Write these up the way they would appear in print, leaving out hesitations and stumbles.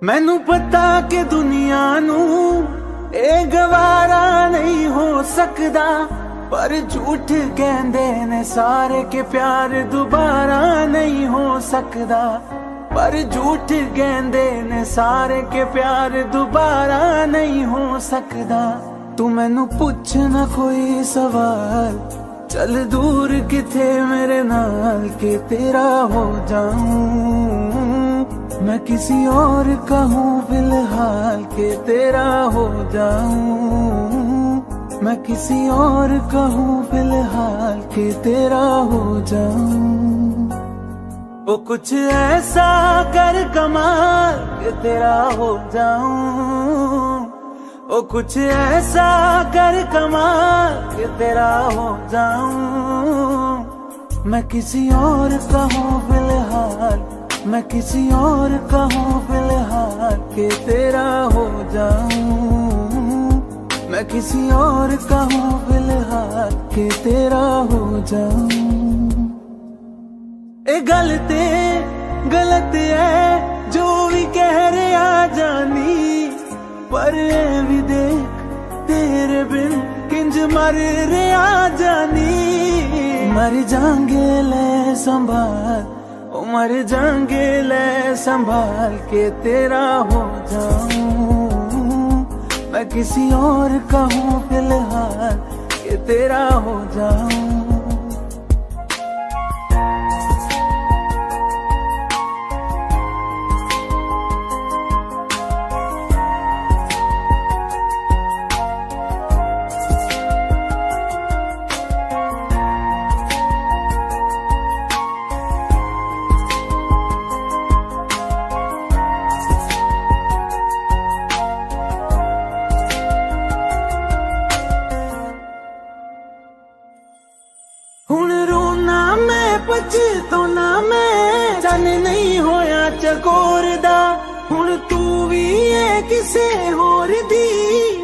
मैनू पता कि दुनिया नू ए गवारा नहीं हो सकदा, पर झूठ कहंदे ने सारे के प्यार दोबारा नहीं हो सकदा। पर झूठ कहंदे ने सारे के प्यार दोबारा नहीं हो सकदा। तू मैनू पुछ ना कोई सवाल, चल दूर किथे मेरे नाल के तेरा हो जाऊं। मैं किसी और का हूँ फिलहाल के तेरा हो जाऊं। मैं किसी और का हूँ फिलहाल के तेरा हो जाऊं। वो कुछ ऐसा कर कमाल के तेरा हो जाऊं। वो कुछ ऐसा कर कमाल के तेरा हो जाऊं। मैं किसी और का हूँ फिलहाल, मैं किसी और का हूँ फिलहाल के तेरा हो जाऊं। मैं किसी और का हूँ फिलहाल के तेरा हो जाऊं। ए गलत है जो भी कह रहे आ जानी, पर ए भी देख तेरे बिन किंज मर रहे आ जानी। मर जाएंगे ले संभाल, ओ मर जाएंगे ले संभाल के तेरा हो जाऊं। मैं किसी और का हूँ फिलहाल के तेरा हो जाऊं। हुण रोना मैं पछताना मैं, जान नहीं होया चकोर दा। हुण तू भी है किसे होर दी,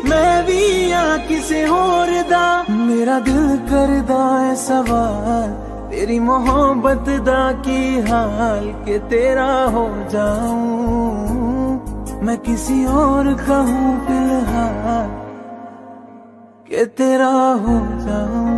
मैं भी हाँ किसे होर दा। मेरा दिल करदा है सवाल, तेरी मोहब्बत दा की हाल के तेरा हो जाऊं। मैं किसी और का हूँ फिलहाल के तेरा हो जाऊं।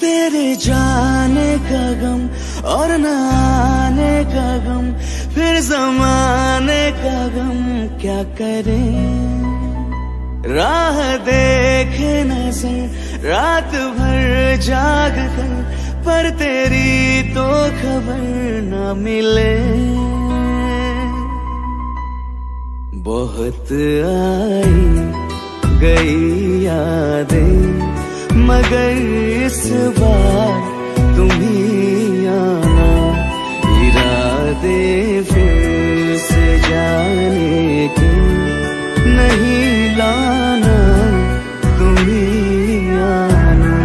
तेरे जाने का गम और न आने का गम, फिर ज़माने का गम क्या करें। राह देखे नजर रात भर जाग कर, पर तेरी तो खबर न मिले। बहुत आई गई यादें, मगर इस बार तुम ही आना। इरादे फिर से जाने के नहीं लाना, तुम ही आना।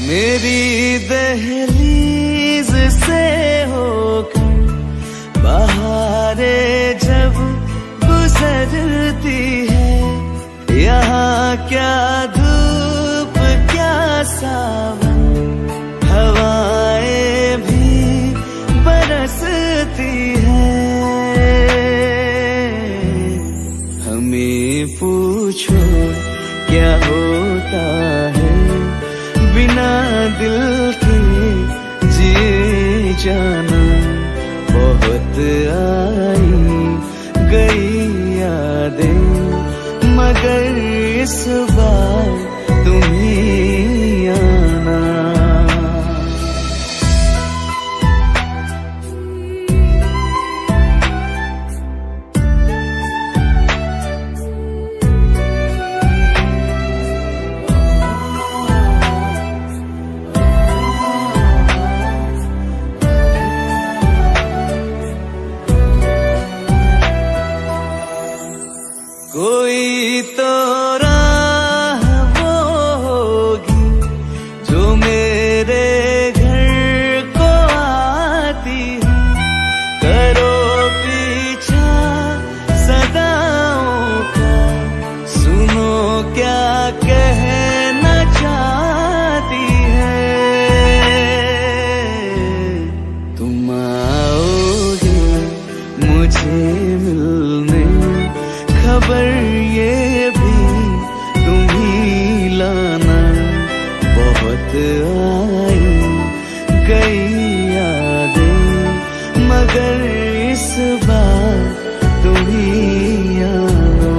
मेरी दहलीज से होकर बहारें जब गुजरती है, यहाँ क्या धूप क्या सावन, हवाएं भी बरसती है। हमें पूछो क्या होता है बिना दिल के जिए जाना। बहुत आई गई यादें, मगर इस बार तुम ही आना। कोई तो राह वो होगी जो मेरे घर को आती है। करो पीछा सदाओं का, सुनो क्या कहना चाहती है। तुम आओगे मुझे मिलने, खबर ये भी तुम ही लाना। बहुत आई गई यादें, मगर इस बार तुम ही आना।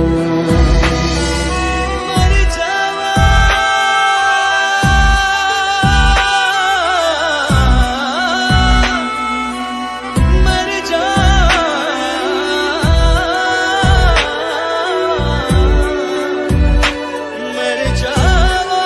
मर जावा, मर जावा, मर जावा।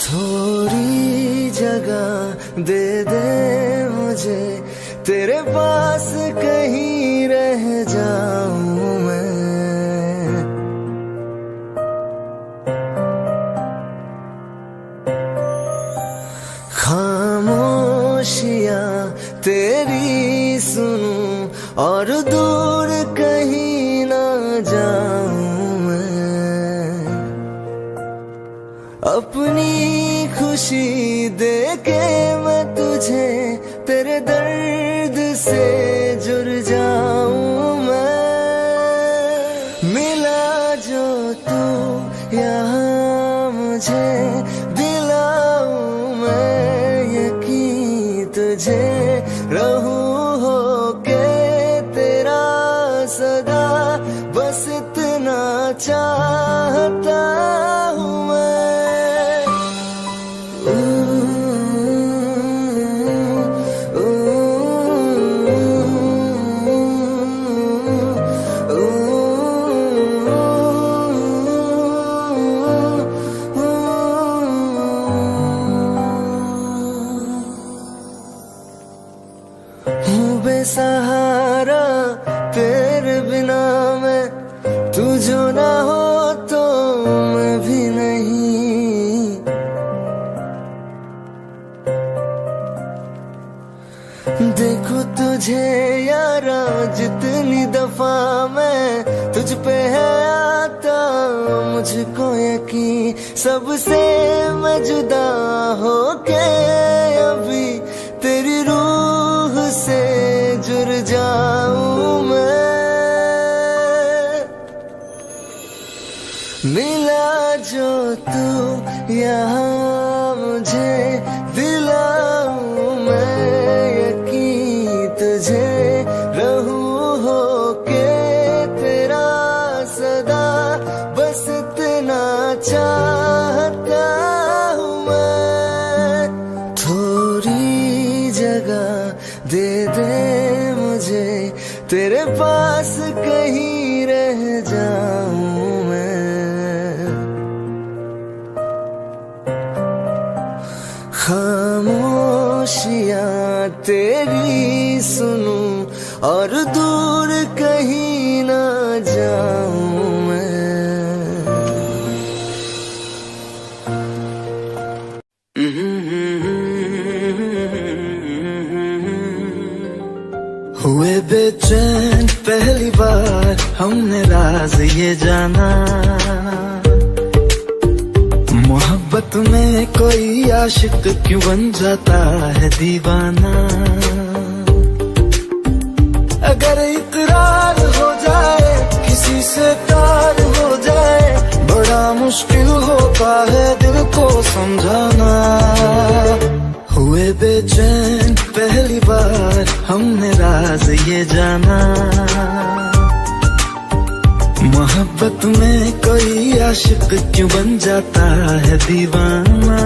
थोड़ी जगह दे दे मुझे, तेरे पास कहीं रह जाऊं मैं। खामोशियां तेरी सुनूं और दूर कहीं ना जाऊं मैं। अपनी खुशी देके मैं तुझे तेरे दर्द से जुड़ जाऊं मैं। मिला जो तू यहाँ मुझे, दिलाऊं मैं यकीन तुझे। रहूं होके तेरा सदा, बस इतना चाहता हूँ मैं। हूँ बेसहारा तेरे बिना मैं, तू जो ना हो तो मैं भी नहीं। देखो तुझे यारा जितनी दफा मैं तुझ पे है आता, मुझको यकीन सबसे मैं जुदा होके अभी तेरी रूह से जुड़ जाऊं मैं। मिला जो तू यहाँ मुझे, दिलाऊं मैं यकीन तुझे। रहूं होके तेरा सदा, बस इतना चाहता हूँ मैं। थोड़ी जगह दे दे मुझे, तेरे पास कहीं रह जाऊं मैं। खामोशियां तेरी सुनूं और दूर कहीं ना जाऊं मैं। हुए बेचैन पहली बार हमने राज ये जाना, मोहब्बत में कोई आशिक क्यों बन जाता है दीवाना। अगर इकरार हो जाए किसी से प्यार हो जाए, बड़ा मुश्किल होता है दिल को समझाना। हुए बेचैन पहली बार हमने राज ये जाना, मोहब्बत में कोई आशिक क्यों बन जाता है दीवाना।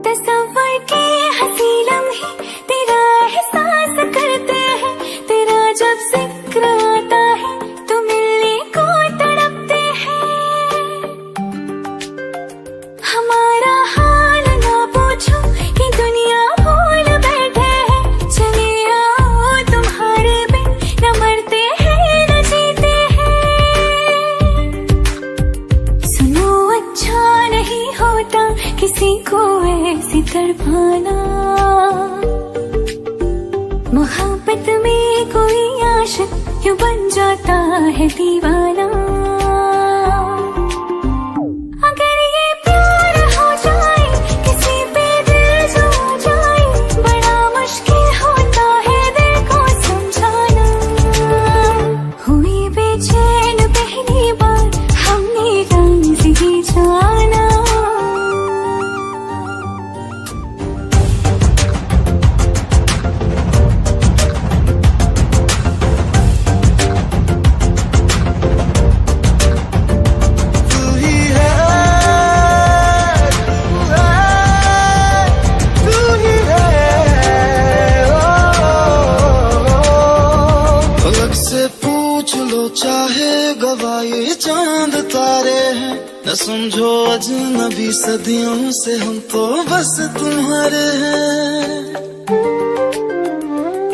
तस्वर के हंसी लम्हे तेरा एहसास करते हैं, तेरा जब जिक्र आता है तो मिलने को तड़पते हैं। हमारा हाल ना पूछो कि दुनिया भूल बैठे हैं, चले आओ तुम्हारे बिन न मरते हैं न जीते हैं। सुनो अच्छा नहीं होता किसी को ऐसी तड़पाना, मोहब्बत में कोई आशिक क्यों बन जाता है दीवाना। अगर ये प्यार हो जाए किसी पे दिल जो आ जाए, बड़ा मुश्किल होता है दिल को समझाना। हुई बेचैन पहली बार हमने राज़ ही जाना। चाहे गवाए चांद तारे हैं, न समझो अजनबी सदियों से हम तो बस तुम्हारे हैं।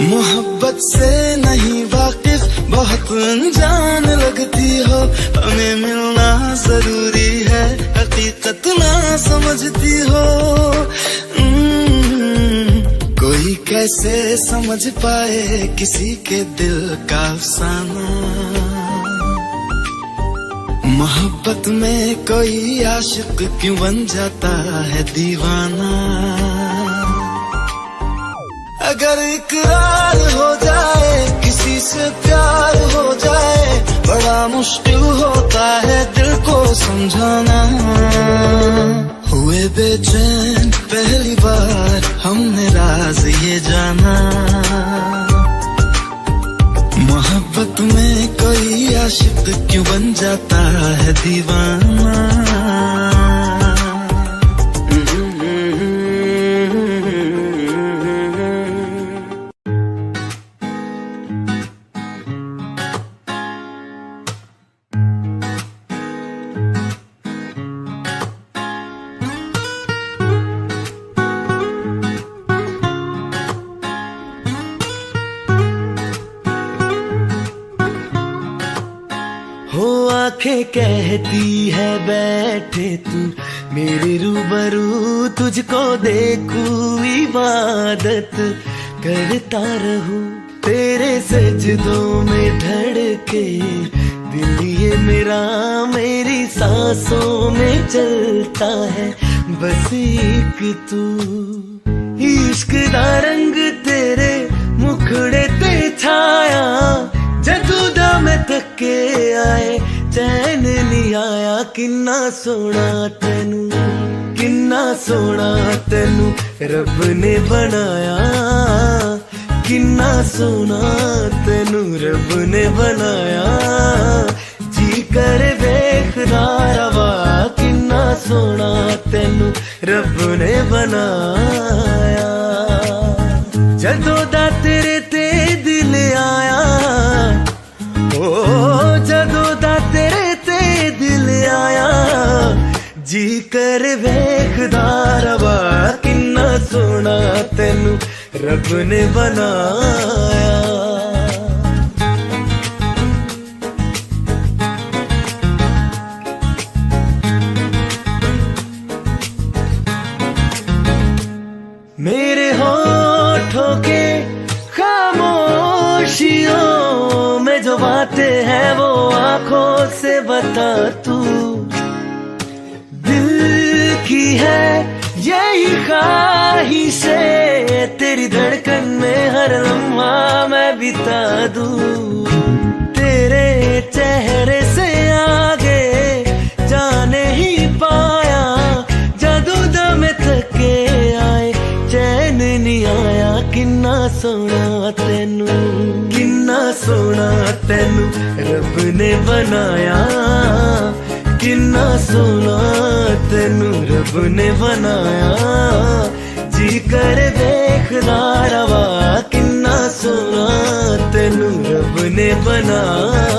मोहब्बत से नहीं वाकिफ बहुत अनजान लगती हो, हमें मिलना जरूरी है हकीकत ना समझती हो। कोई कैसे समझ पाए किसी के दिल का अफसाना। मोहब्बत में कोई आशिक क्यों बन जाता है दीवाना। अगर इकरार हो जाए किसी से प्यार हो जाए, बड़ा मुश्किल होता है दिल को समझाना। हुए बेचैन पहली बार हमने राज ये जाना। मोहब्बत में कोई आशिक क्यों बन जाता है दीवाना। हो आंखें कहती है बैठे तू मेरे रूबरू, तुझको देखूं इबादत करता रहूं। तेरे सजदों में धड़के दिल ये मेरा, मेरी सांसों में चलता है बस एक तू। इश्क दा रंग तेरे मुखड़े ते छाया, जदू दा मैं थके आए चैन नहीं आया। किन्ना सोना तेनू, किन्ना सोना तेनू रब ने बनाया। किन्ना सोना तेनू रब ने बनाया। जी कर वेखदा रवा, किन्ना सोना तेनू रब ने बनाया। जदों दा तेरे ते दिल आया, ओ जदों दा तेरे ते दिल आया। जी कर वेखदा रवा, किन्ना सोना तेनू रब ने बनाया। मेरे होठों के खामोशियों में जो बातें हैं वो आंखों से बता तू। दिल की है यही ख्वाहिशें, तेरी धड़कन में हर लम्हा मैं बिता दूं। तेरे चेहरे से सोना तेनू, किन्ना सोना तेनू रब ने बनाया, किन्ना सोना तेनू रब ने बनाया, जी कर देखदा रवा, किन्ना सोना तेनू रब ने बनाया।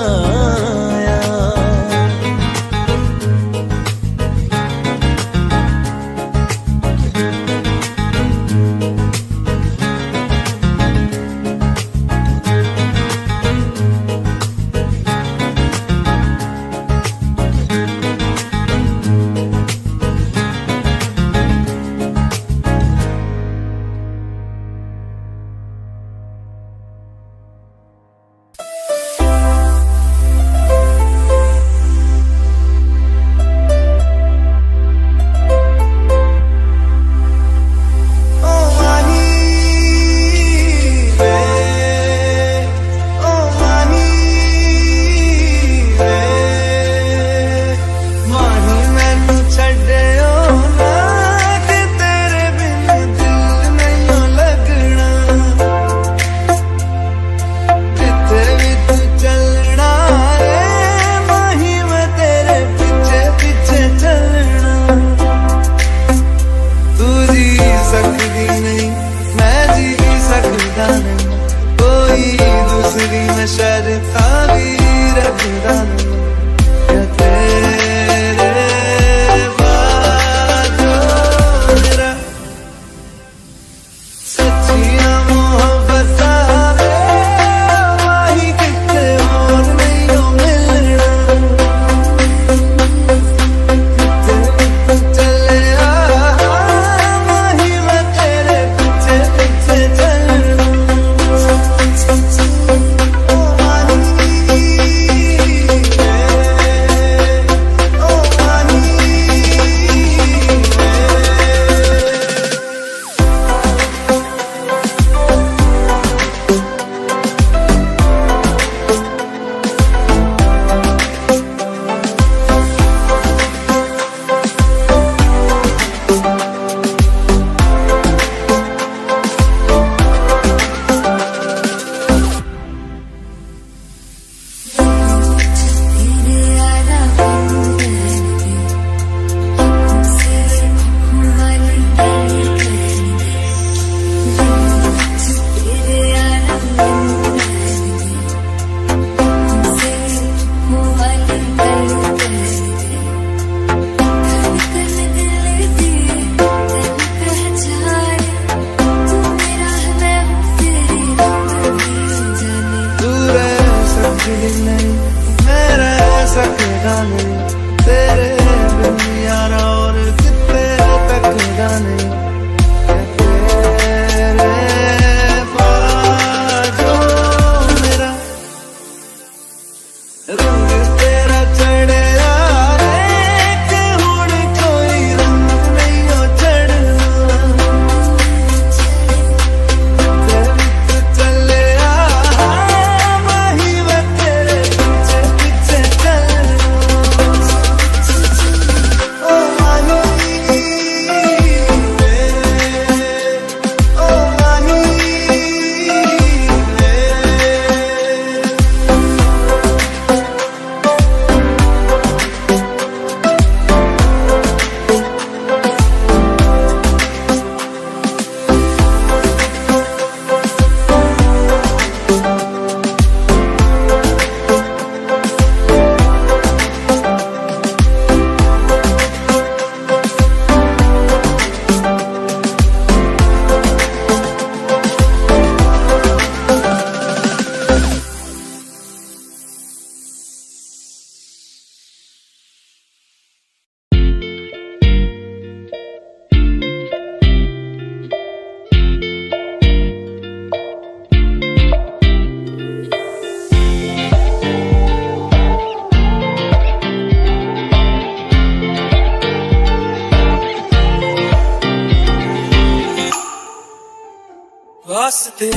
वास्ते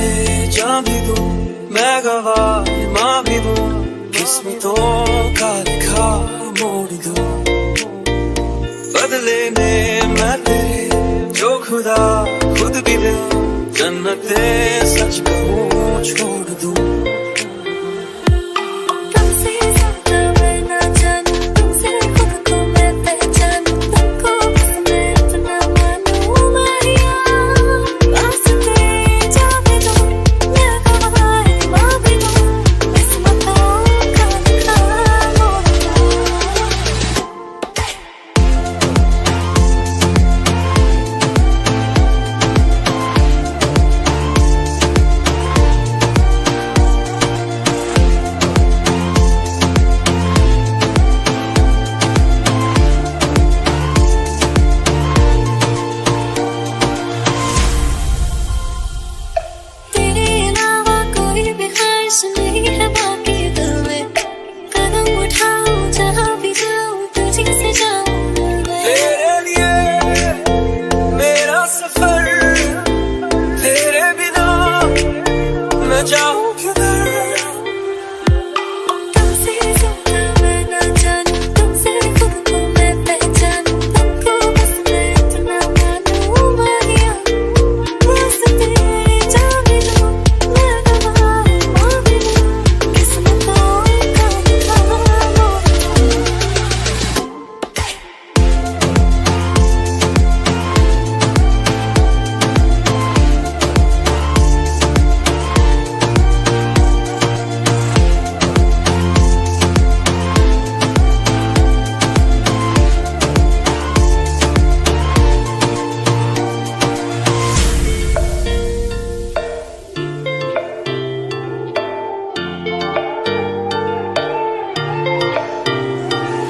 जान भी दूं मैं गवाह माँ भी दूं, किस्मतों का लिखा मोड़ दूं, बदले में मैं तेरे जो खुदा खुद भी ले जन्नते सच कहूँ छोड़ दूँ। तुमसे ज्यादा मैं ना जानूं, तुमसे खुद को मैं पहचानूं, तुमको बस मैं अपना मानूं। माहिया वास्ते जाने दो, मैं गवाए मांग लूं, किस्मतों का लिखा मोड़ना। तेरे अलावा कोई भी ख्वाहिश नहीं है बाकी दिल में, कदम उठाऊं जहाँ भी जाऊं तुझी से जाऊं मैं। तेरे लिए मेरा सफर, तेरे बिना मैं जाऊँ किधर। तुमसे ज्यादा मैं ना जानूं, तुमसे खुद को मैं पहचानूं, तुमको बस मैं अपना मानूं। माहिया वास्ते जाने दो, मैं गवाए मांग लूं, किस्मतों का लिखा मोड़ना।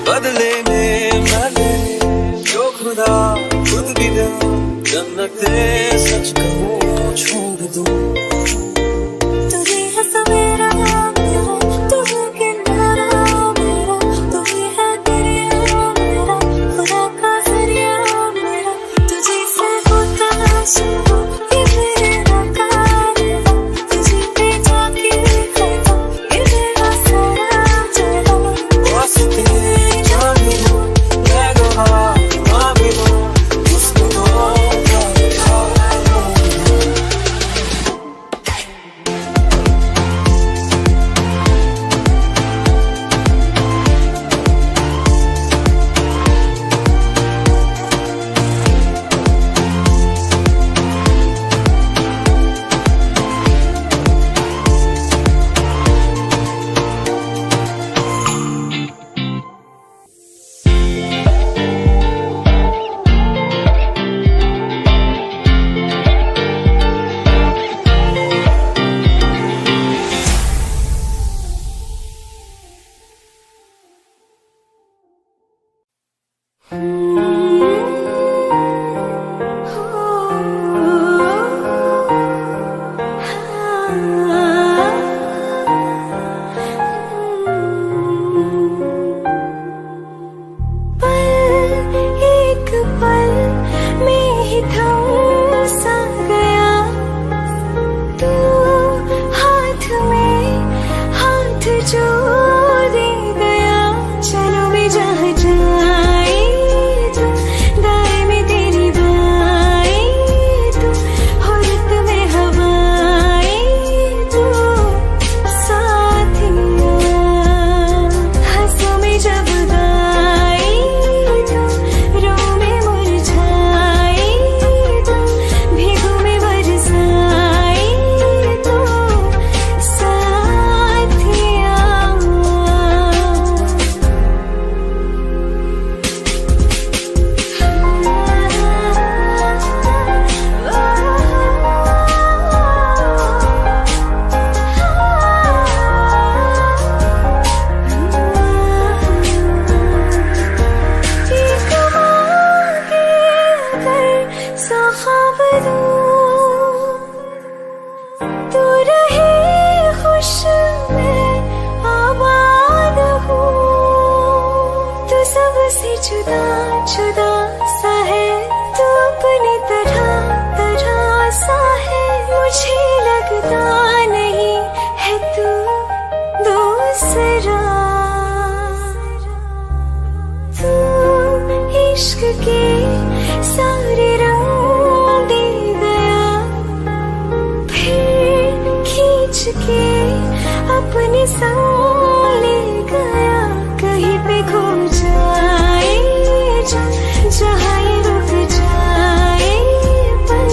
बदले में मैंने जो खुदा खुद भी दे, जन्नते सच कहूँ छोड़ दूँ। तुझे है सवेरा मेरा, तू है किनारा मेरा, तू ही है दरिया मेरा, खुदा का जरिया मेरा। तुझे से होता शुरू ये मेरा कारवां, तुझे पे जाके खता ये मेरा सारा जहां। वास्ते जाने दो, मैं गवाए मांग लूं, किस्मतों का लिखा मोड़ना। एक पल में ही थम सा गया, तू हाथ में हाथ जो दे गया। चलो मैं जहाँ जाए तू, दाएं में तेरी बाएं तू, हुर्रत में हवाएं तू, साथिया हंसों में जब गाए तू, रो में मुरझाए तू, भीगों में बरसाए तू, साथिया। तू रहे खुश मैं आबाद हूँ, तू सबसे जुदा जुदा सा है, तू अपनी तरह तरह सा है। मुझे लगता नहीं है तू दूसरा, तू इश्क के सारे रंग दे गया। संग ले गया, कहीं पे खो जाए जहाँ ये रुक जाए, पर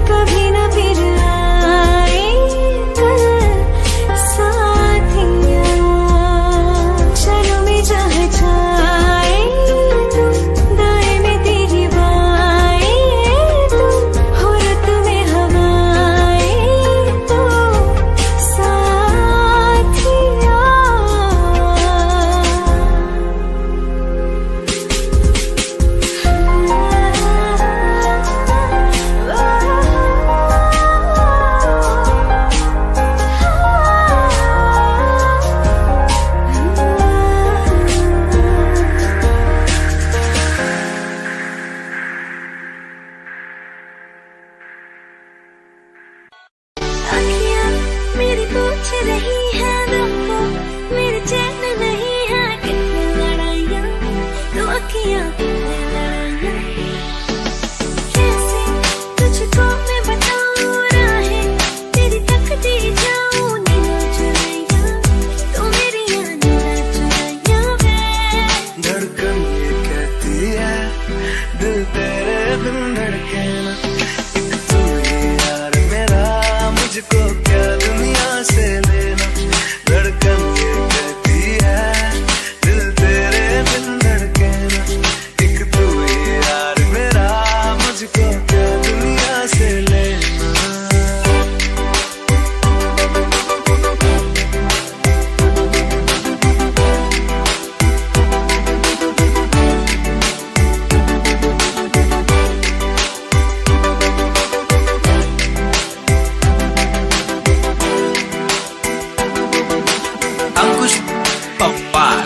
कभी न फिर आए कल साथिया। चलो मैं जहाँ जाए तू, दाएं में तेरी बाएं तू, हो रत में हवाएं तो साथिया। अखियाँ मेरी पूछ रही है तुमको, मेरे चैन नहीं है कितनी लड़ाइयाँ, तो अखियाँ कितनी लड़ाइयाँ। कैसे तुझको मैं बताऊँ राहें, तेरी तकती जाऊँ नीला चुराइयाँ, तो मेरी नीला चुराइयाँ वे। धड़कन ये कहती है दिल तेरे बिन धड़के ना, एक तू ही यार मेरा, मुझको क्या दुनिया से लेना। धड़कन ये कहती है दिल तेरे बिन धड़के ना, एक तू ही यार मेरा, मुझको क्या दुनिया से लेना। अंकुश पप्पाल।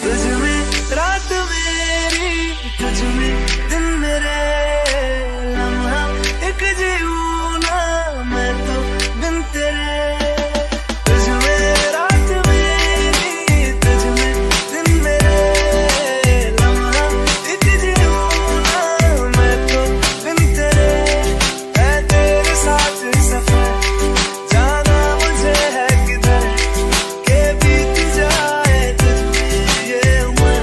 तुझ में रात मेरी, तुझ में दिन मेरे, लम्हा एक जीऊं ना मैं तो बिन तेरे। तुझ में रात मेरी, तुझ में दिन मेरे, लम्हा एक जीऊं ना मैं तो बिन तेरे। है तेरे साथ सफर, जाना मुझे है किधर, के बीत जाए तुझ में ये उम्र।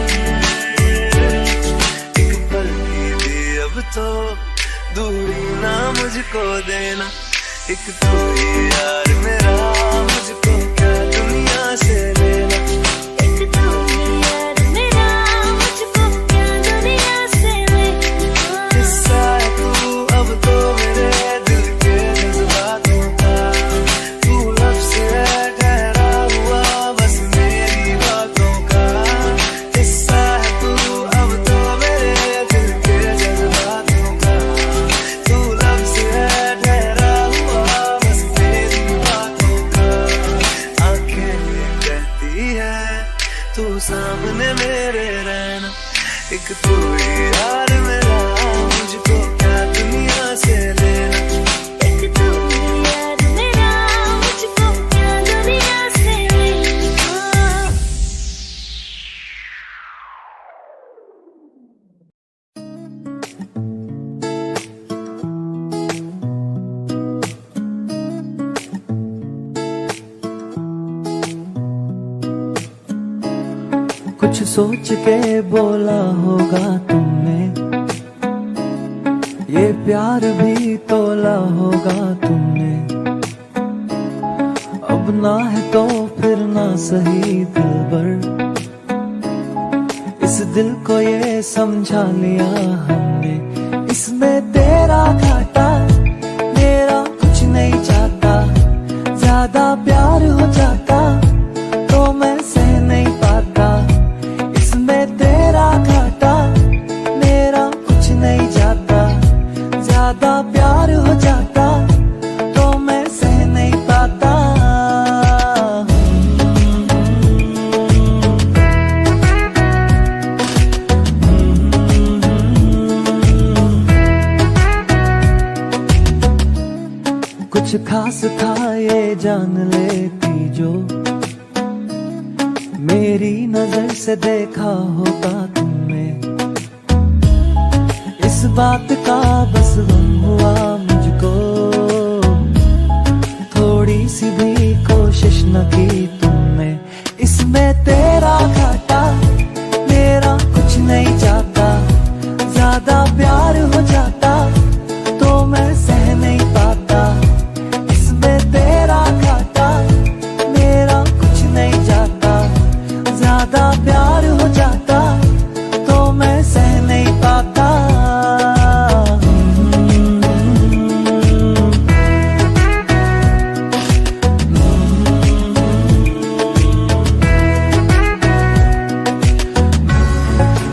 एक पल की भी अब तो दूरी ना मुझको देना, एक तू ही यार मेरा, मुझको क्या दुनिया से लेना। एक तू ही यार मेरा, मुझको क्या दुनिया से लेना। हिस्सा है तू अब तो मेरे दिल के जज्बातों का, तू लफ्ज़ है ठहरा हुआ बस मेरी बातों का। हिस्सा है तू अब तो मेरे दिल के जज्बातों का, तू लफ्ज़ है ठहरा हुआ बस मेरी बातों का। आंखें ये कहती है तू सामने मेरे रहना, एक तू ही यार मेरा, मुझको क्या दुनिया से लेना। एक तू ही यार मेरा, मुझको क्या दुनिया से लेना। कुछ सोच के बोला होगा तुमने, ये प्यार भी तोला होगा तुमने। अब ना है तो फिर ना सही दिलबर, इस दिल को ये समझा लिया हमने। इसमें तेरा घाटा मेरा कुछ नहीं चाहता, ज्यादा प्यार हो जाता तो मैं सह नहीं पाता। इसमें तेरा घाटा मेरा कुछ नहीं जाता, ज्यादा प्यार हो जाता तो मैं सह नहीं पाता। कुछ खास था ये जान लेती जो, मेरी नजर से देखा होगा तुमने। इस बात का बस गम हुआ मुझको, थोड़ी सी भी कोशिश न की तुमने। ज्यादा प्यार हो जाता तो मैं सह नहीं पाता, इसमें तेरा घाटा मेरा कुछ नहीं जाता। ज्यादा प्यार हो जाता तो मैं सह नहीं पाता।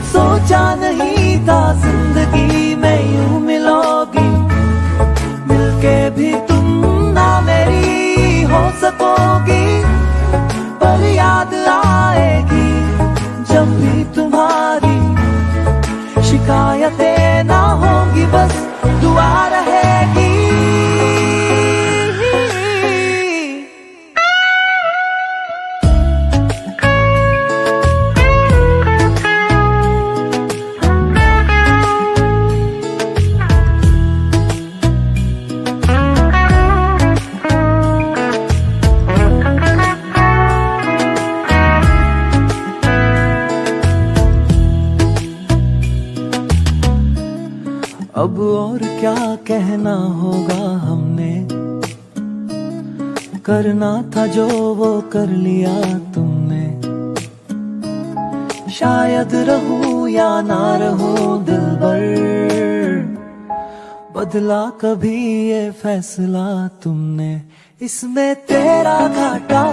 सोचा नहीं था जिंदगी में यूं मिलोगी, मिलके भी तुम ना मेरी हो सकोगी। पर याद आएगी जब भी तुम्हारी, शिकायतें ना होंगी बस दुआ रहेगी। अब और क्या कहना होगा हमने, करना था जो वो कर लिया तुमने। शायद रहूं या ना रहूं दिलबर, बदला कभी ये फैसला तुमने। इसमें तेरा घाटा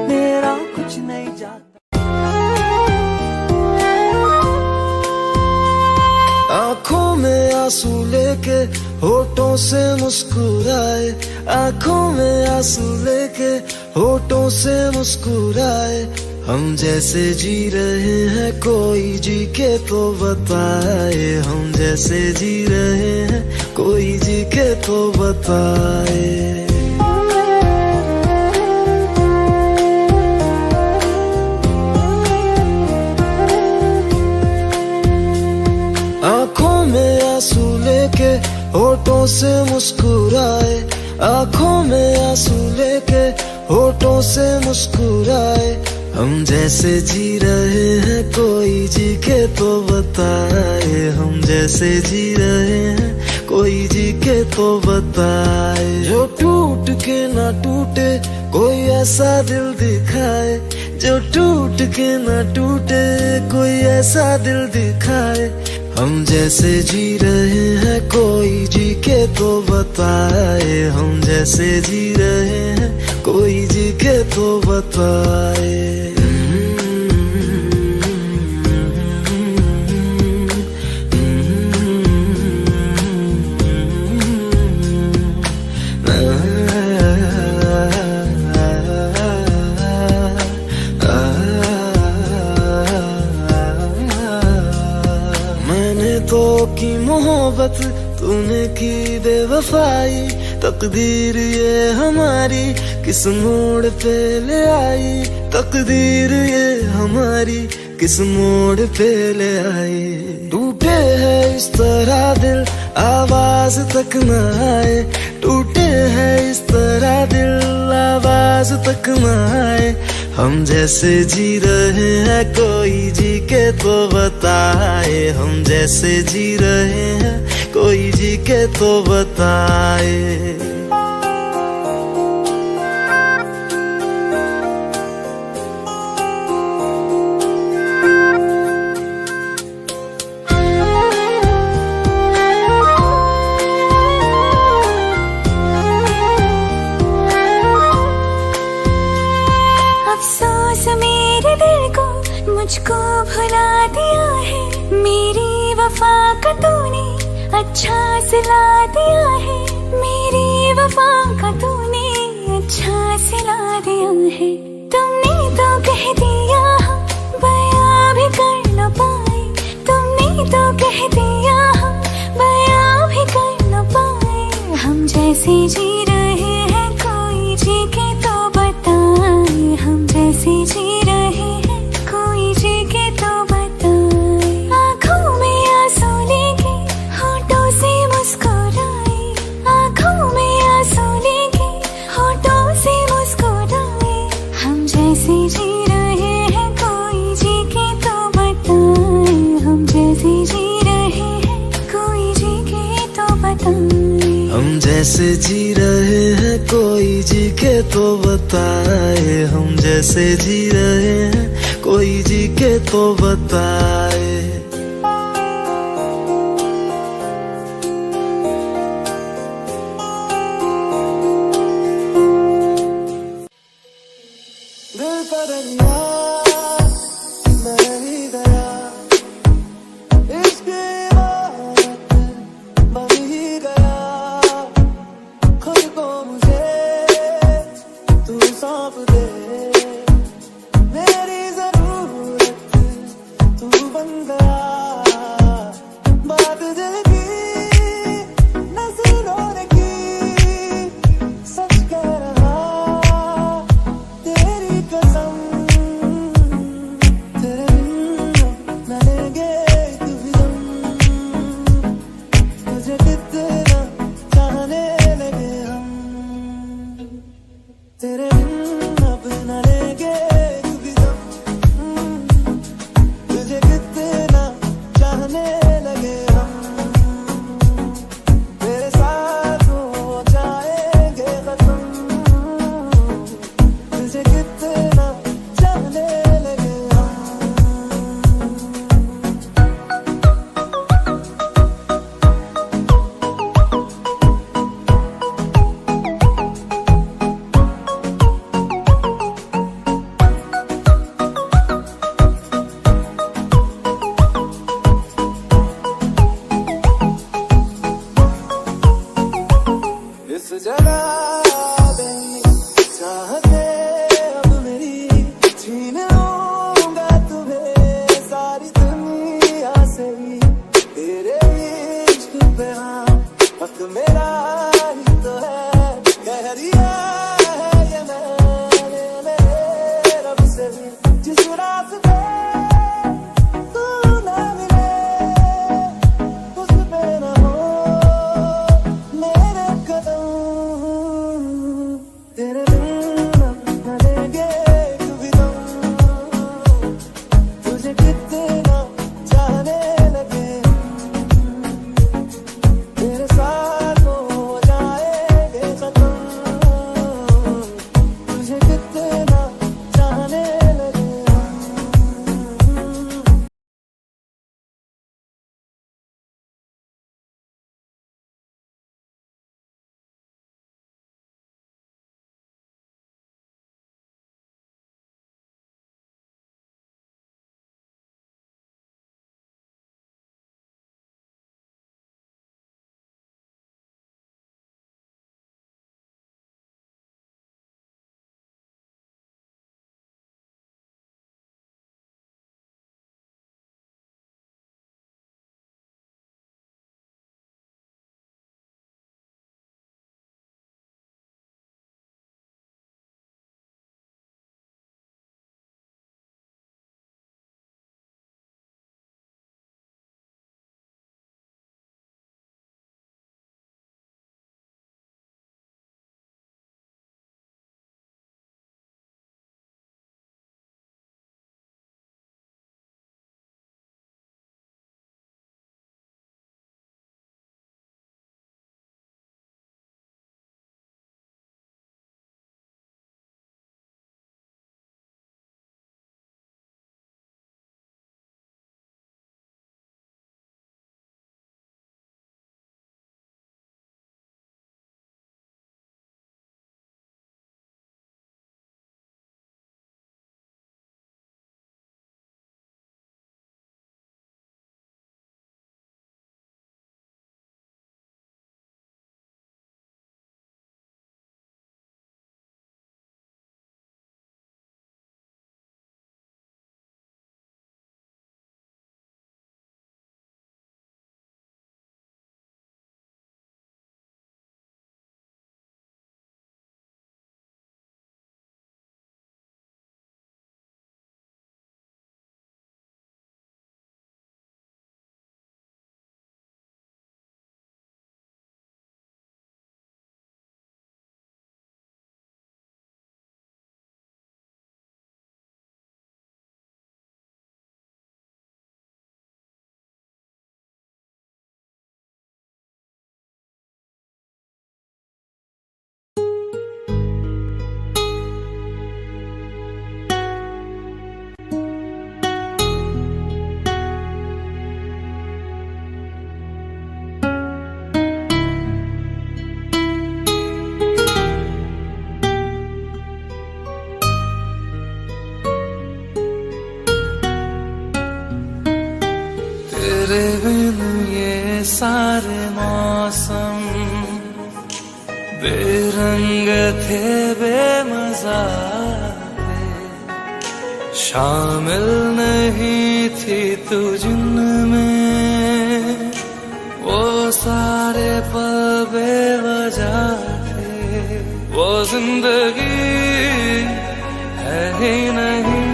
मेरा कुछ नहीं जाता। आँखों में आंसू लेके होठों से मुस्कुराए, आँखों में आंसू लेके होठों से मुस्कुराए। हम जैसे जी रहे हैं कोई जी के तो बताए, हम जैसे जी रहे हैं कोई जी के तो बताए। आँखों में आंसू लेके होठों से मुस्कुराए, आँखों में आंसू लेके होठों से मुस्कुराए। हम जैसे जी रहे हैं कोई जी के तो बताए, हम जैसे जी रहे हैं कोई जी के तो बताए। जो टूट के ना टूटे कोई ऐसा दिल दिखाए, जो टूट के ना टूटे कोई ऐसा दिल दिखाए। हम जैसे जी रहे हैं कोई जी के तो बताए, हम जैसे जी रहे हैं कोई जी के तो बताए। तो की मोहब्बत तूने की बेवफाई, तकदीर ये हमारी किस मोड़ पे ले आई, तकदीर ये हमारी किस मोड़ पे ले आई। टूटे है इस तरह दिल आवाज तक न आए, टूटे है इस तरह दिल आवाज तक न आए। हम जैसे जी रहे हैं कोई जी के तो बताए, हम जैसे जी रहे हैं कोई जी के तो बताए। अफसोस मेरे दिल को मुझको भुला दिया है, मेरी वफा का तूने अच्छा सिला दिया है, मेरी वफा का तूने अच्छा सिला दिया है। तुमने तो कह दिया हम बयां भी कर न पाए, तुमने तो कह दिया हम बयां भी कर न पाए। हम जैसे जी रहे हैं कोई जी के तो बताए, हम जैसे जी रहे हैं कोई जी के तो बताए। आँखों में आंसू लेके होठों से मुस्कुराए, आँखों में आंसू लेके होठों से मुस्कुराए। हम जैसे जी रहे हैं कोई जी के तो बताए, हम जैसे जी रहे हैं कैसे जी रहे हैं कोई जी के तो बताए, हम जैसे जी रहे हैं कोई जी के तो बताए। दिल का दरिया मैं ही गया, इश्क इबादत बन ही गया, खुद को मुझे तू सौंप दे, मेरी जरूरत तू बन गया, बात दिल की नज़रों ने की, सच कह रहा तेरी कसम, तेरे बिन न लेंगे एक भी दम, तुझे कितना चाहने लगे हम, तेरे बिन अब न लेंगे एक भी दम, तुझे कितना चाहने लगे हम, तेरे साथ हो जाएंगे खत्म, तुझे कितना चाहने लगे हम। इस जगह देंगे चाहते अब मेरी, छीन लूंगा तुम्हें सारी दुनिया से ही, तेरे इश्क पे हाँ हक मेरा ही तो है, कह दिया है ये मैंने मेरे रब से भी, जिस रास्ते तू ना मिले उस पे ना हो मेरे कदम, तेरे बिन न लेंगे एक भी दम, तुझे कितना चाहने लगे, तेरे बिन ये सारे मौसम बेरंग थे, बेमजा थे, शामिल नहीं थी तू जिनमें, वो सारे पल बेवजह थे, वो जिंदगी है ही नहीं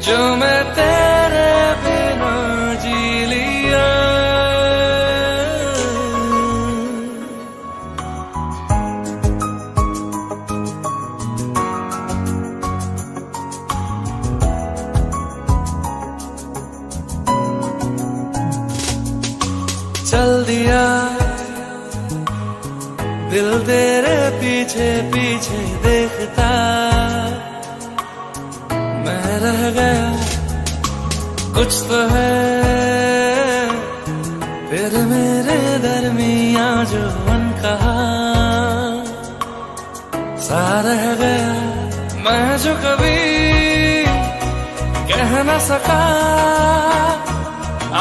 जो मैं तेरे बिना जी लिया। चल दिया दिल तेरे पीछे पीछे देखता, मैं रह गया कुछ तो है फिर मेरे दरमियां जो अनकहा सा रह गया, मैं जो कभी कह न सका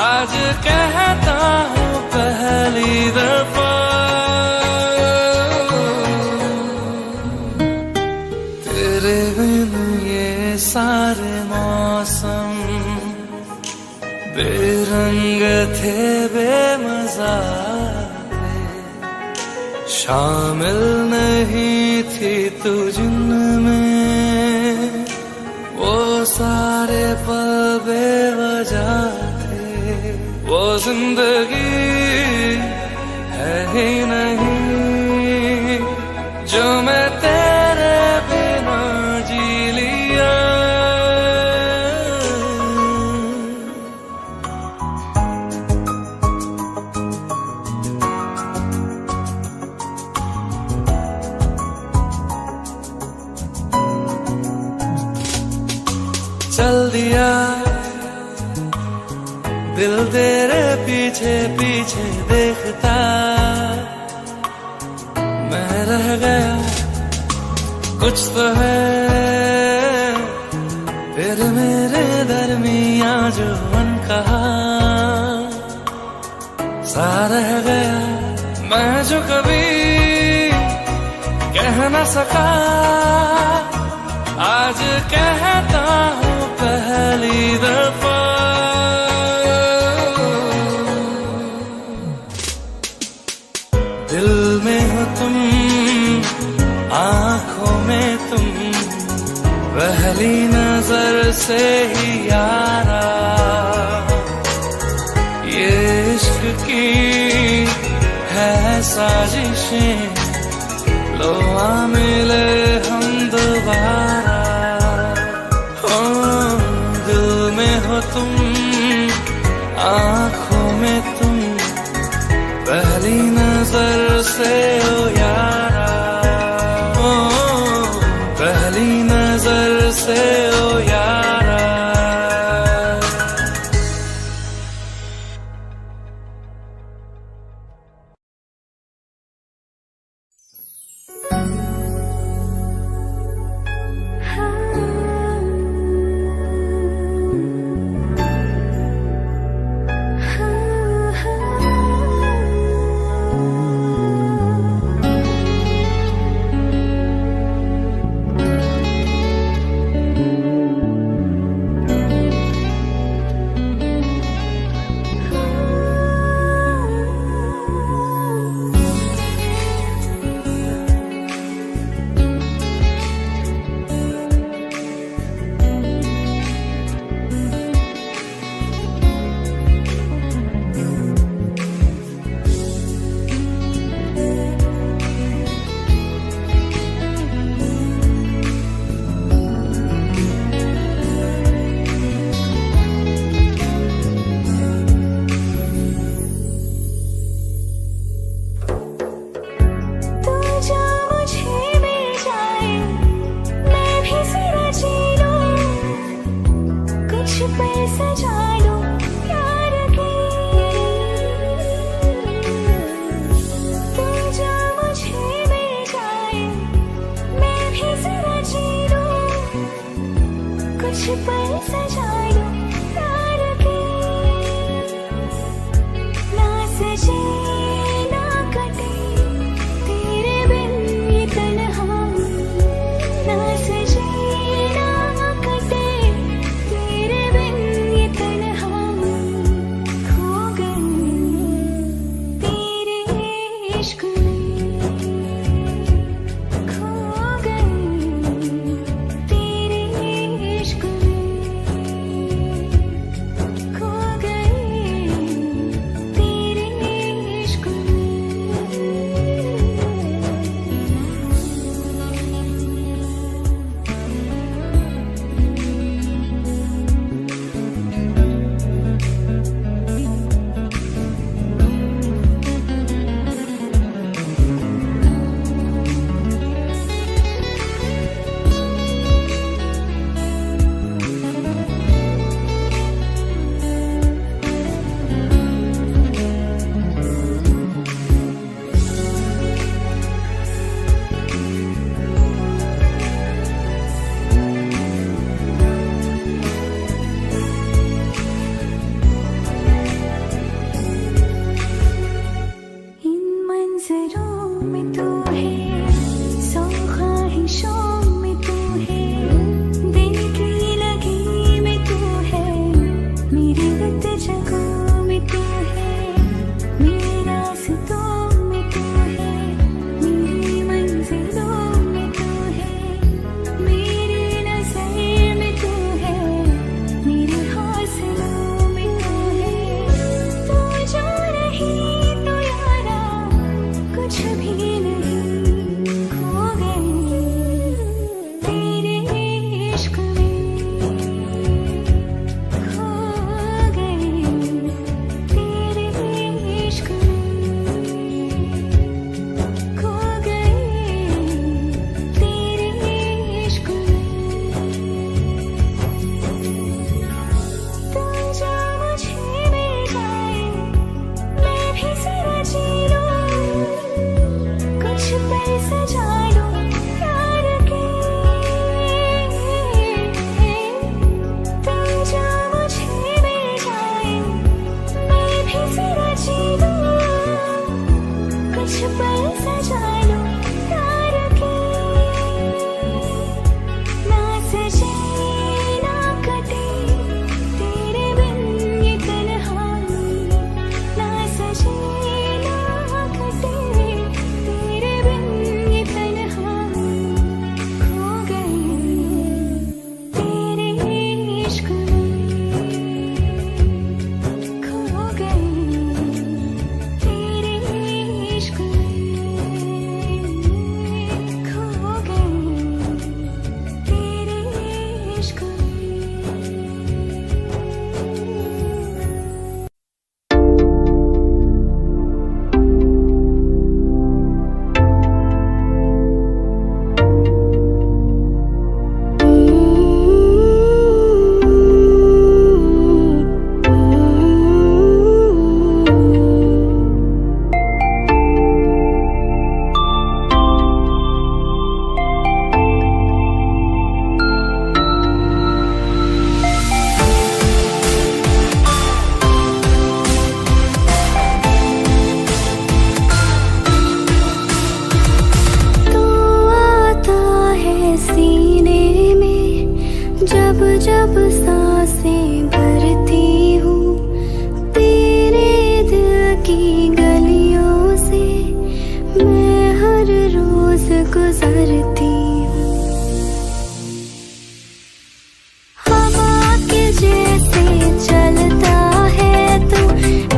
आज कहता हूँ पहली दफा। तेरे बिन ये सारे मौसम बेरंग थे, बेमजा थे, शामिल नहीं थी तू जिनमें, वो सारे पल बेवजह थे, वो जिंदगी है ही नहीं जो मैं तेरे बिना जी लिया। चल दिया दिल तेरे पीछे पीछे देखता, मैं रह गया कुछ तो है फिर मेरे दरमियां जो अनकहा सा रह गया, मैं जो कभी कह न सका आज कहता हूँ पहली दफा। दिल में हो तुम, आंखों में तुम, पहली नजर से ही यारा, ये इश्क की है साजिशें, लो आ मिले हम दोबारा। हो दिल में हो तुम, आंखों में तुम, पहली नजर से ओ यारा, ओ पहली नजर से ओ यारा। कुछ पल सजा लो प्यार के, ना सजे ना कटे तेरे बिन ये तन्हाई, ना सजे ना कटे तेरे बिन ये तन्हाई। खो गए तेरे इश्क में, खो गए तेरे इश्क में, खो गए तेरे इश्क में। तो आता है सीने में जब जब सांसें भरती हूँ, तेरे दिल की गलियों से मैं हर रोज गुजरती हूँ। हवा के जैसे चलता है तू,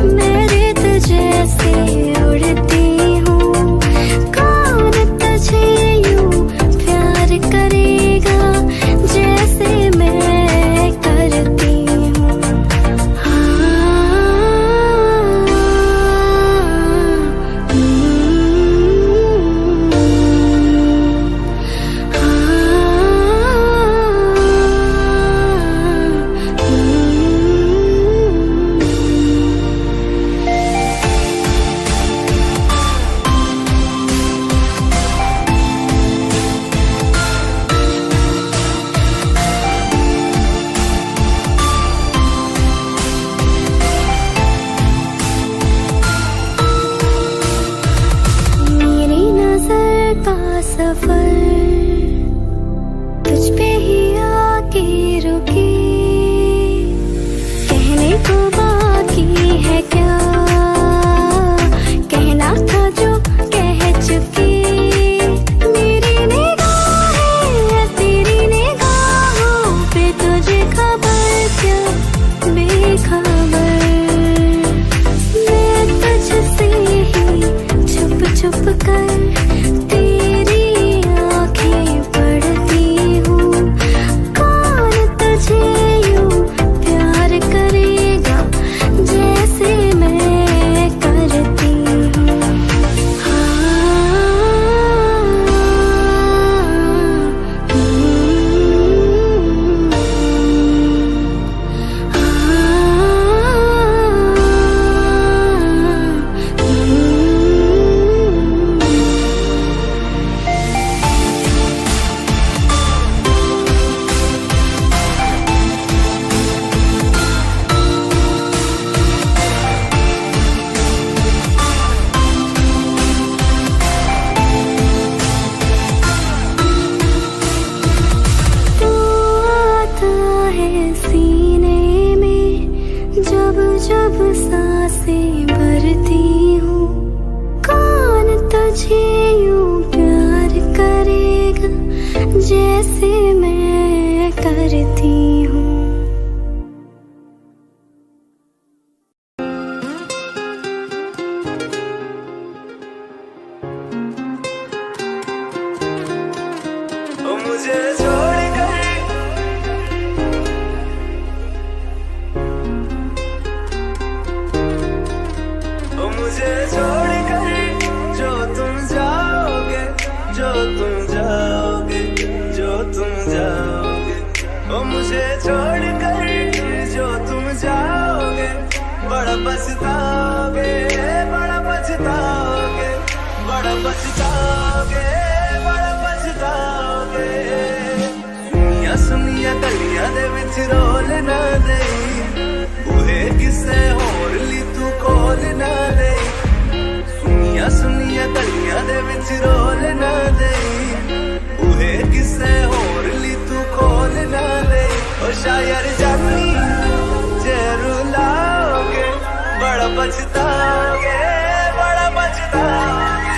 मैं रेत जैसे उड़ती हूँ। कौन तुझे यूं प्यार करेगा जैसे मैं करती हूँ। मेरी नजर का सफर तुझ पे ही आके रुके, कहने को बाकी है क्या, कहना था जो कह चुकी। मेरी निगाहें तेरी निगाहों पे, तुझे खबर क्या बेखबर। मैं तुझसे ही छुप छुप कर तेरी आंखें पढ़ती हूँ। कौन तुझे यूं प्यार करेगा जैसे मैं करती हूँ। तू आता है सीने में जब जब सांसें भरती हूँ। कौन तुझे यूं प्यार करेगा जैसे मैं करती हूँ। ओ मुझे छोड़ कर, ओ मुझे छोड़ कर जो तुम जाओगे, जो तुम जाओगे, जो तुम जाओगे। ओ मुझे छोड़ कर जो तुम जाओगे, बड़ा पछताओगे, बड़ा पछताओगे, बड़ा पछताओगे, बड़ा पछताओगे। सुनिया सुनिया गलियां दे विच रोल ना दे, बूहे किसे होर ली तू खोल ना दे। सुनिया सुनिया पछताओगे, बड़ा पछताओगे।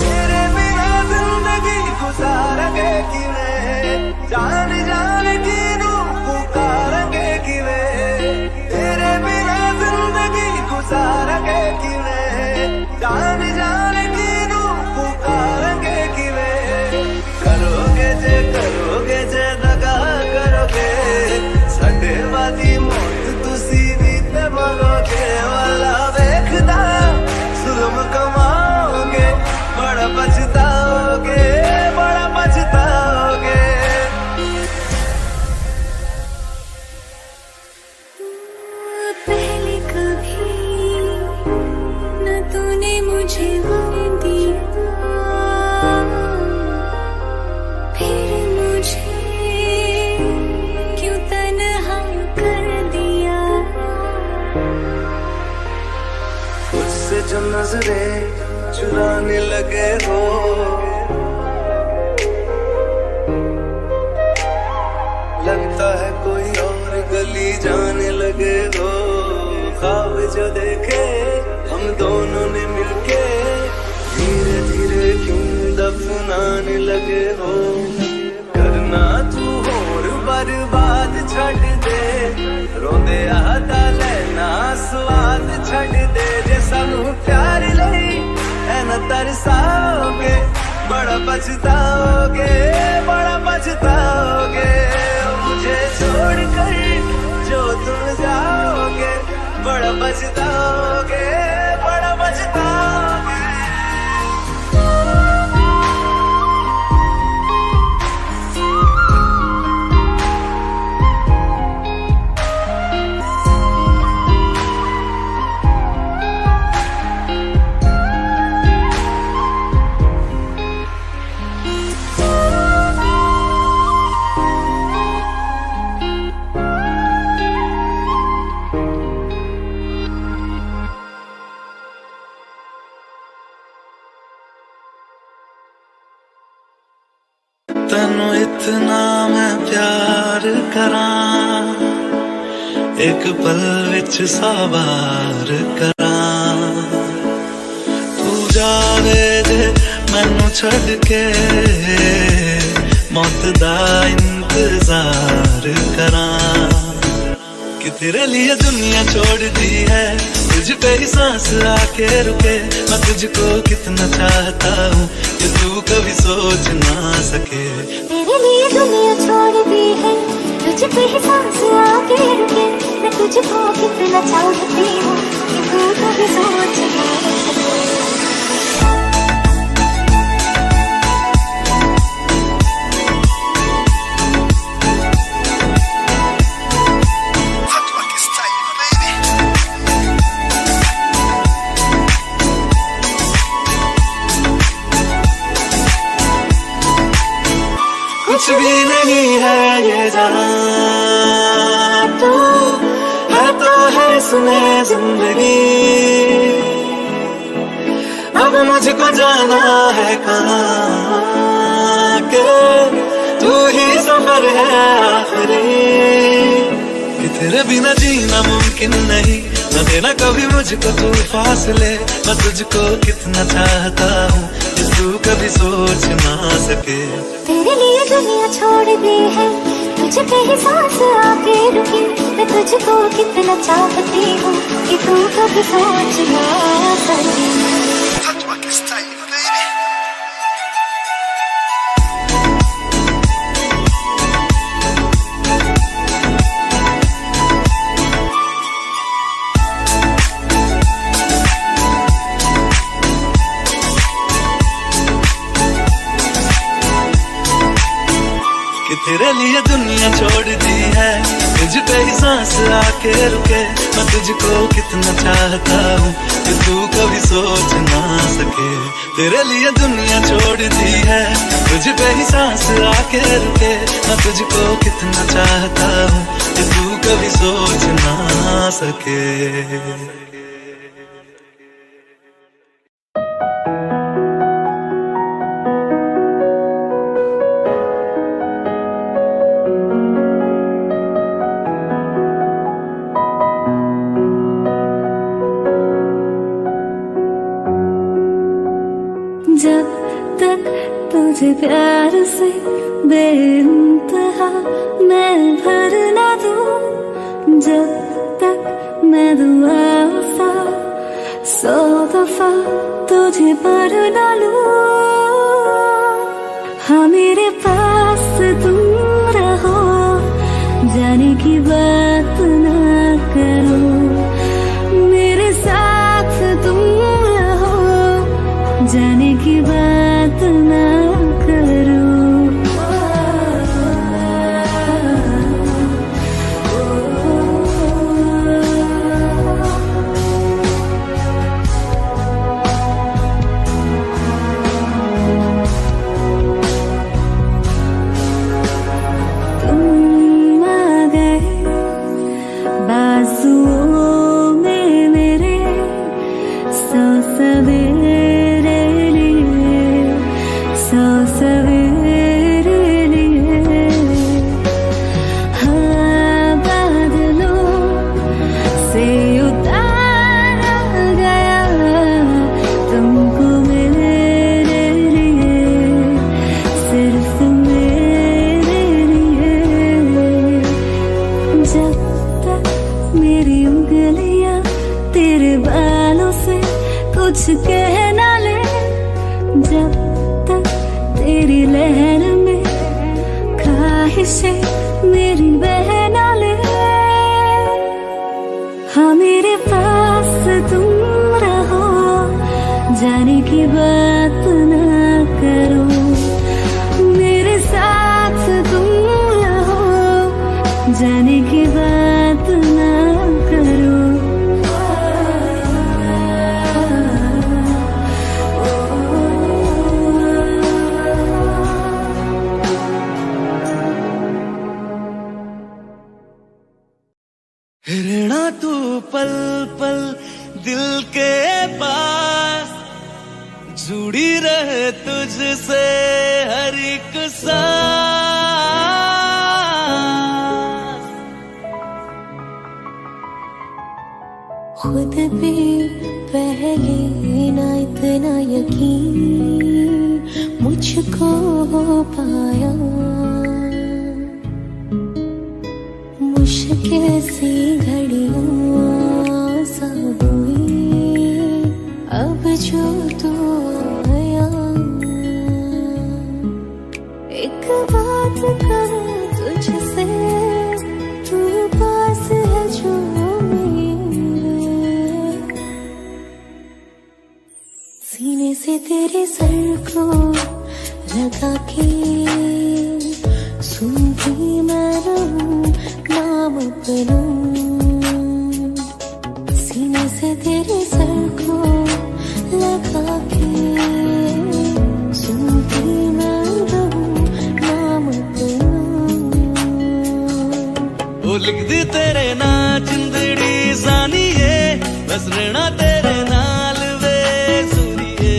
तेरे बिना जिंदगी गुजारेंगे किवें, जान जान किनू पुकारेंगे किवें। तेरे बिना जिंदगी गुजारेंगे किवें, जान जान किनू पुकारेंगे किवें। करोगे जे दगा करोगे, साडे वाली मौत तुसी भी ते मरोगे। वाला वेखदा जुल्म कमाओगे, बड़ा पछताओगे, बड़ा पछताओगे। पहले कभी न तूने मुझे गम दिया, फिर मुझे क्यों तन्हा कर दिया। मुझसे जो नजरें चुराने लगे हो, लगता है कोई और गली जाने लगे हो। ख्वाब जो देखे हम दोनों ने मिलके, धीरे धीरे क्यों दफनाने लगे हो। करना तू होर बर्बाद छड़ दे, रोंदे आता लेना स्वाद छड़ दे। जे सानू प्यार लई है न तरसाओगे, बड़ा पछताओगे, बड़ा पछताओगे। मुझे छोड़कर जो तुम जाओगे, बड़ा पछताओगे, बड़ा पछताओगे। तैनू इतना मैं प्यार करां, एक पल विच सवार करां। तू जावे जे मैनू छड़ के, मौत दा इंतजार करां। कि तेरे लिए दुनिया छोड़ दी है, तुझ पे ही सांस आके रुके। मैं तुझको कितना चाहता हूँ कि तू कभी सोच ना सके। तेरे लिए दुनिया छोड़ दी है, तुझ पे ही सांस आके रुके। मैं तुझको कितना चाहती हूँ कि तू कभी सोच ना सके। कुछ भी नहीं है ये जहां, तू है तो है सुने जिंदगी। अब मुझको जाना है कहाँ के, तू ही सफर है आखिरी। कि तेरे बिना जीना मुमकिन नहीं, न देना कभी मुझको तू फासले। मैं तुझको कितना चाहता हूँ कि तू कभी सोच ना सके। तेरे लिए दुनिया छोड़ दी है, तुझ पे ही सांस आके रुकी। मैं तुझको कितना चाहती हूँ कि तू कभी सोच ना सके। कि तेरे लिए दुनिया छोड़ दी है, तुझ पे ही सांस आके रुके, मैं तुझको कितना चाहता हूँ कि तू कभी सोच ना सके। तेरे लिए दुनिया छोड़ दी है, तुझ पे ही सांस आके रुके, मैं तुझको कितना चाहता हूँ कि तू कभी सोच ना सके। जब तक तुझे प्यार से बेइंतहा मैं भर ना दूं, जब तक मैं दुआ वफा 100 दफा तुझे पर ना लूं। हाँ मेरे पास तुम रहो, जाने की बात ना करो, मेरे साथ तुम रहो, जाने की बात ना करो। तुम आ गए बाजुओं में मेरे, 100 सवेरे लिए, 100 सवेरे लिए। हाँ बादलों से उतारा गया तुमको मेरे लिए, सिर्फ मेरे लिए। जब तक मेरी उंगलियां तेरे बालों से कुछ कह ना ले, जब तक तेरी लहर में ख्वाहिशें मेरी बह ना ले। हाँ मेरे पास तुम रहो, जाने की बात ना करो, मेरे साथ तुम रहो, जाने की बात ना करो। रहना तू पल पल दिल के पास, जुड़ी रहे तुझसे हर एक सांस। खुद भी पहले ना इतना यकीन मुझको हो पाया, मुश्किल सी घड़ियां सा हुई अब जो तू आया। एक बात करूं तुझसे, तू पास है जो मेरे, सीने से तेरे सर को लगा के सुनती मैं रहूं नाम अपना, सीने से तेरे सर को लगा के सुनती मैं रहूं नाम अपना। वो लिख दी तेरे ना जिंदड़ी जानिए, बस रहना तेरे नाल वे सुनिए।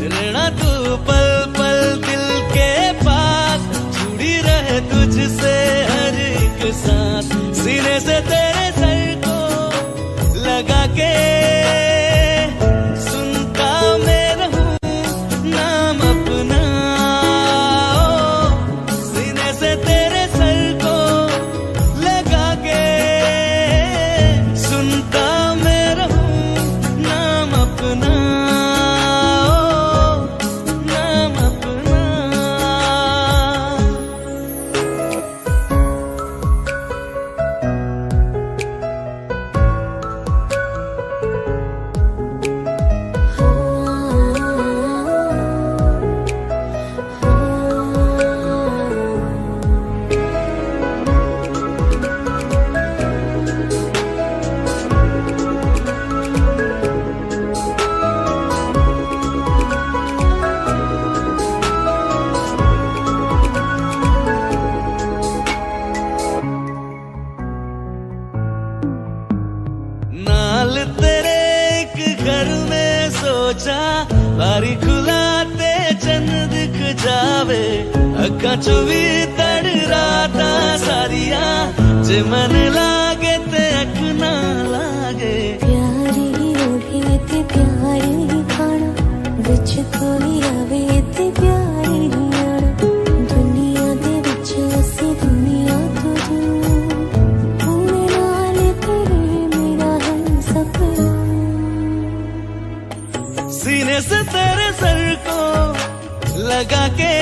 रहना तू पल पल दिल के पास, जुड़ी रहे तुझसे हर एक सांस, सीने से तेरे सर को लगा के सुनता मैं रहूं नाम अपना। सीने से तेरे सर को लगा के सुनता मैं रहूं नाम अपना, नाम अपना। नाल तेरे एक घर में सोचा बारी खुलाते चंद दिख जावे अखा चो भी तड़ राता सारिया जे मन लागे ते अख ना लागे प्यारी होगी ते प्यारी ही खाना विच कोई आवे ते प्यारी ही आना दुनिया दे विच असी दुनिया तो दूर होने नाल तेरे मेरा हम सपना सीने से तेरे सर को लगा के